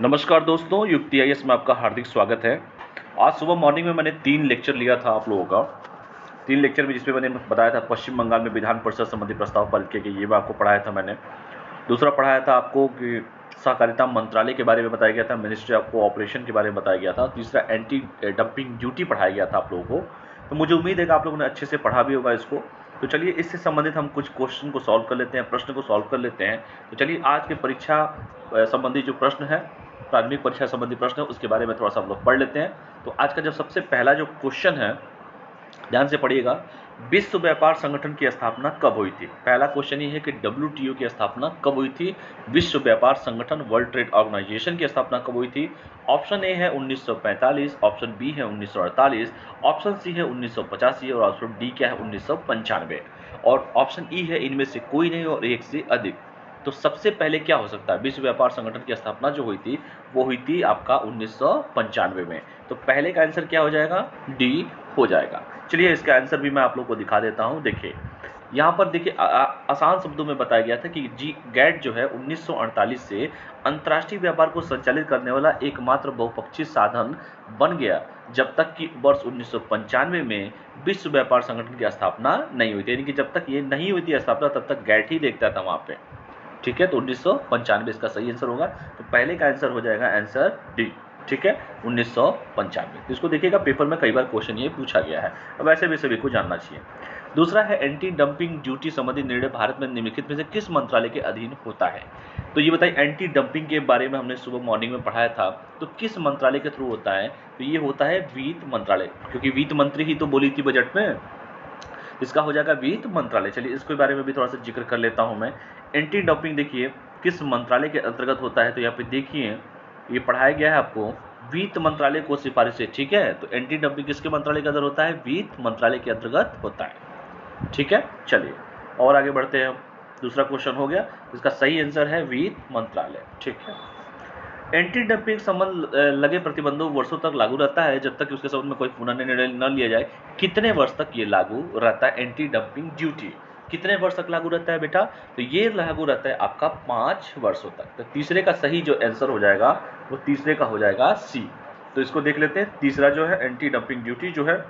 नमस्कार दोस्तों, युक्ति आईएएस में आपका हार्दिक स्वागत है। आज सुबह मॉर्निंग में मैंने 3 लेक्चर लिया था आप लोगों का। 3 लेक्चर में जिसमें मैंने बताया था पश्चिम बंगाल में विधान परिषद संबंधी प्रस्ताव पारित किए गए, ये मैं आपको पढ़ाया था मैंने। दूसरा पढ़ाया था आपको कि सहकारिता मंत्रालय के बारे में बताया गया था, मिनिस्ट्री ऑफ कोऑपरेशन के बारे में बताया गया था। तीसरा एंटी डंपिंग ड्यूटी पढ़ाया गया था आप लोगों को। तो मुझे उम्मीद है कि आप लोगों ने अच्छे से पढ़ा भी होगा इसको। तो चलिए इससे संबंधित हम कुछ क्वेश्चन को सॉल्व कर लेते हैं, प्रश्न को सॉल्व कर लेते हैं। तो चलिए आज के परीक्षा संबंधी जो प्रश्न है, प्राथमिक परीक्षा संबंधी प्रश्न है, उसके बारे में थोड़ा सा हम लोग पढ़ लेते हैं। तो आज का जो सबसे पहला जो क्वेश्चन है, ध्यान से पढ़िएगा, विश्व व्यापार संगठन की स्थापना कब हुई थी। पहला क्वेश्चन ये है कि WTO की स्थापना कब हुई थी। विश्व व्यापार संगठन, वर्ल्ड ट्रेड ऑर्गेनाइजेशन की स्थापना कब हुई थी। ऑप्शन ए है 1945, ऑप्शन बी है 1948, ऑप्शन सी है 1985 और ऑप्शन डी क्या है 1995 और ऑप्शन ई है इनमें से कोई नहीं और एक से अधिक। तो सबसे पहले क्या हो सकता है, विश्व व्यापार संगठन की स्थापना जो हुई थी वो हुई थी आपका 1995 में। तो पहले का आंसर क्या हो जाएगा, डी हो जाएगा। चलिए इसका आंसर भी मैं आप लोग को दिखा देता हूं। देखिए यहाँ पर देखिए आसान शब्दों में बताया गया था कि जी गैट जो है 1948 से अंतर्राष्ट्रीय व्यापार को संचालित करने वाला एकमात्र बहुपक्षीय साधन बन गया, जब तक कि वर्ष 1995 में विश्व व्यापार संगठन की स्थापना नहीं हुई थी। यानी कि जब तक ये नहीं हुई थी स्थापना तब तक गैट ही देखता था वहां पे। ठीक है, तो 1995 इसका सही आंसर होगा। तो पहले का आंसर हो जाएगा आंसर डी। ठीक है, 1995। तो इसको देखिएगा, पेपर में कई बार क्वेश्चन ये पूछा गया है, अब ऐसे भी सभी को जानना चाहिए। दूसरा है एंटी डंपिंग ड्यूटी संबंधी निर्णय भारत में निम्नलिखित में से किस मंत्रालय के अधीन होता है। तो ये बताइए, एंटी डंपिंग के बारे में हमने सुबह मॉर्निंग में पढ़ाया था, तो किस मंत्रालय के थ्रू होता है। तो ये होता है वित्त मंत्रालय, क्योंकि वित्त मंत्री ही तो बोली थी बजट में, इसका हो जाएगा वित्त मंत्रालय। चलिए इसके बारे में भी थोड़ा सा जिक्र कर लेता हूं मैं। एंटी डंपिंग देखिए किस मंत्रालय के अंतर्गत होता है, तो यहाँ पे देखिए ये पढ़ाया गया है आपको, वित्त मंत्रालय को सिफारिश है। ठीक है, तो एंटी डंपिंग किसके मंत्रालय के अंदर होता है, वित्त मंत्रालय के अंतर्गत होता है। ठीक है, चलिए और आगे बढ़ते हैं। दूसरा क्वेश्चन हो गया, इसका सही आंसर है वित्त मंत्रालय। ठीक है, एंटी डंपिंग संबंध लगे प्रतिबंधों वर्षों तक लागू रहता है जब तक कि उसके संबंध में कोई पुनर्निर्णय न लिया जाए। कितने वर्ष तक ये लागू रहता है एंटी डंपिंग ड्यूटी, कितने वर्ष तक लागू रहता है बेटा, तो ये लागू रहता है आपका 5 वर्षों तक। तो तीसरे का सही जो आंसर हो जाएगा वो तीसरे का हो जाएगा सी। तो इसको देख लेते हैं, तीसरा जो है एंटी डंपिंग ड्यूटी जो है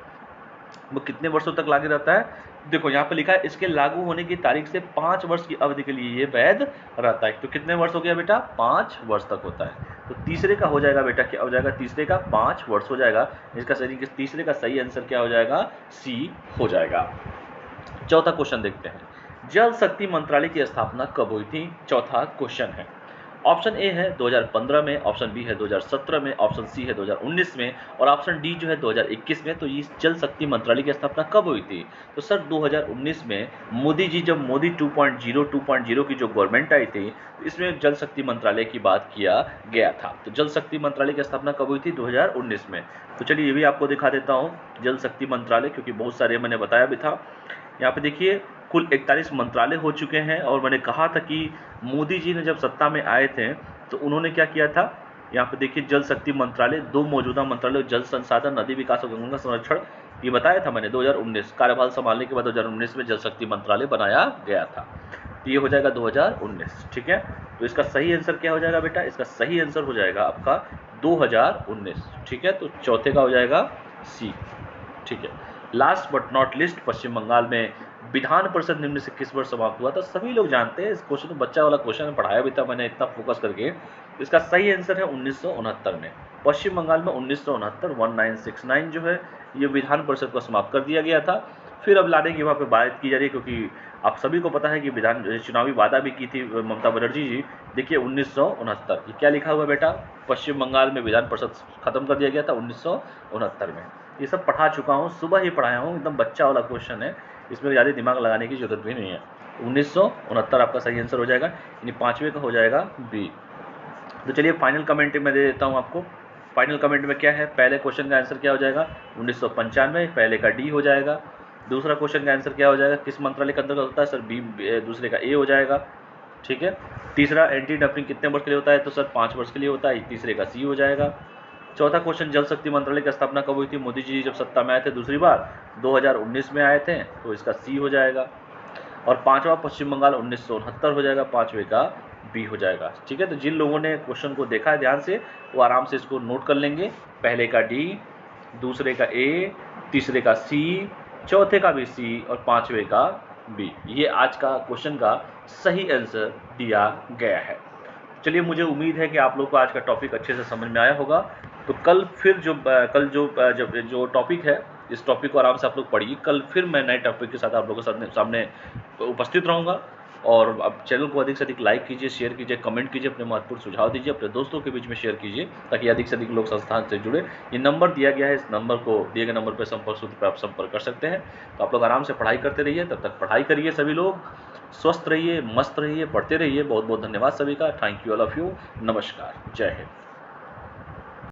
वो कितने वर्षों तक लागू रहता है। देखो यहाँ पे लिखा है इसके लागू होने की तारीख से 5 वर्ष की अवधि के लिए ये वैध रहता है। तो कितने वर्ष हो गया बेटा, 5 वर्ष तक होता है। तो तीसरे का हो जाएगा बेटा, क्या हो जाएगा, तीसरे का 5 वर्ष हो जाएगा। इसका सही, तीसरे का सही आंसर क्या हो जाएगा, सी हो जाएगा। चौथा क्वेश्चन देखते हैं, जल शक्ति मंत्रालय की स्थापना कब हुई थी। चौथा क्वेश्चन है, ऑप्शन ए है 2015 में, ऑप्शन बी है 2017 में, ऑप्शन सी है 2019 में और ऑप्शन डी जो है 2021 में। तो ये जल शक्ति मंत्रालय की स्थापना कब हुई थी, तो सर 2019 में मोदी जी, जब मोदी 2.0 की जो गवर्नमेंट आई थी, तो इसमें जल शक्ति मंत्रालय की बात किया गया था। तो जल शक्ति मंत्रालय की स्थापना कब हुई थी, 2019 में। तो चलिए ये भी आपको दिखा देता हूँ, जल शक्ति मंत्रालय, क्योंकि बहुत सारे मैंने बताया भी था। यहाँ पे देखिए कुल 41 मंत्रालय हो चुके हैं और मैंने कहा था कि मोदी जी ने जब सत्ता में आए थे तो उन्होंने क्या किया था, यहाँ पे देखिए जल शक्ति मंत्रालय, 2 मौजूदा मंत्रालय, जल संसाधन, नदी विकास और गंगा संरक्षण, ये बताया था मैंने 2019 कार्यभार संभालने के बाद 2019 में जल शक्ति मंत्रालय बनाया गया था। तो ये हो जाएगा 2019। ठीक है, तो इसका सही आंसर क्या हो जाएगा बेटा, इसका सही आंसर हो जाएगा आपका 2019। ठीक है, तो चौथे का हो जाएगा सी। ठीक है, लास्ट बट नॉट लिस्ट, पश्चिम बंगाल में विधान परिषद निम्न से किस वर्ष समाप्त हुआ था। सभी लोग जानते हैं इस क्वेश्चन, तो बच्चा वाला क्वेश्चन पढ़ाया भी था मैंने इतना फोकस करके। इसका सही आंसर है 1969 में। पश्चिम बंगाल में 1969 जो है ये विधान परिषद को समाप्त कर दिया गया था। फिर अब लाने की वहाँ पे बात की जा रही है, क्योंकि आप सभी को पता है कि विधान चुनावी वादा भी की थी ममता बनर्जी जी। देखिए 1969, ये क्या लिखा हुआ बेटा, पश्चिम बंगाल में विधान परिषद खत्म कर दिया गया था 1969 में। ये सब पढ़ा चुका हूँ, सुबह ही पढ़ाया हूँ, एकदम बच्चा वाला क्वेश्चन है, इसमें ज़्यादा दिमाग लगाने की जरूरत भी नहीं है। 1969 आपका सही आंसर हो जाएगा, यानी 5वें का हो जाएगा बी। तो चलिए फाइनल कमेंट में दे देता हूँ आपको। फाइनल कमेंट में क्या है, पहले क्वेश्चन का आंसर क्या हो जाएगा 1995, पहले का डी हो जाएगा। दूसरा क्वेश्चन का आंसर क्या हो जाएगा, किस मंत्रालय के अंतर्गत होता है, सर बी, दूसरे का ए हो जाएगा। ठीक है, तीसरा एंटी डंपिंग कितने वर्ष के लिए होता है, तो सर 5 वर्ष के लिए होता है, तीसरे का सी हो जाएगा। चौथा क्वेश्चन, जल शक्ति मंत्रालय की स्थापना कब हुई थी, मोदी जी जब सत्ता में आए थे दूसरी बार 2019 में आए थे, तो इसका सी हो जाएगा। और पांचवा पश्चिम बंगाल 1969 हो जाएगा, 5वें का बी हो जाएगा। ठीक है, तो जिन लोगों ने क्वेश्चन को देखा है ध्यान से वो आराम से इसको नोट कर लेंगे। पहले का डी, दूसरे का ए, तीसरे का सी, चौथे का भी सी और पांचवे का बी। ये आज का क्वेश्चन का सही आंसर दिया गया है। चलिए, मुझे उम्मीद है कि आप लोग को आज का टॉपिक अच्छे से समझ में आया होगा। तो कल फिर जो टॉपिक है, इस टॉपिक को आराम से आप लोग पढ़िए। कल फिर मैं नए टॉपिक के साथ आप लोगों के सामने उपस्थित रहूँगा। और अब चैनल को अधिक से अधिक लाइक कीजिए, शेयर कीजिए, कमेंट कीजिए, अपने महत्वपूर्ण सुझाव दीजिए, अपने दोस्तों के बीच में शेयर कीजिए ताकि अधिक से अधिक लोग संस्थान से जुड़े। ये नंबर दिया गया है, इस नंबर को दिए गए नंबर पर संपर्क सूत्र पर आप संपर्क कर सकते हैं। तो आप लोग आराम से पढ़ाई करते रहिए, तब तक पढ़ाई करिए। सभी लोग स्वस्थ रहिए, मस्त रहिए, पढ़ते रहिए। बहुत बहुत धन्यवाद सभी का। Thank you all of you. नमस्कार, जय हिंद।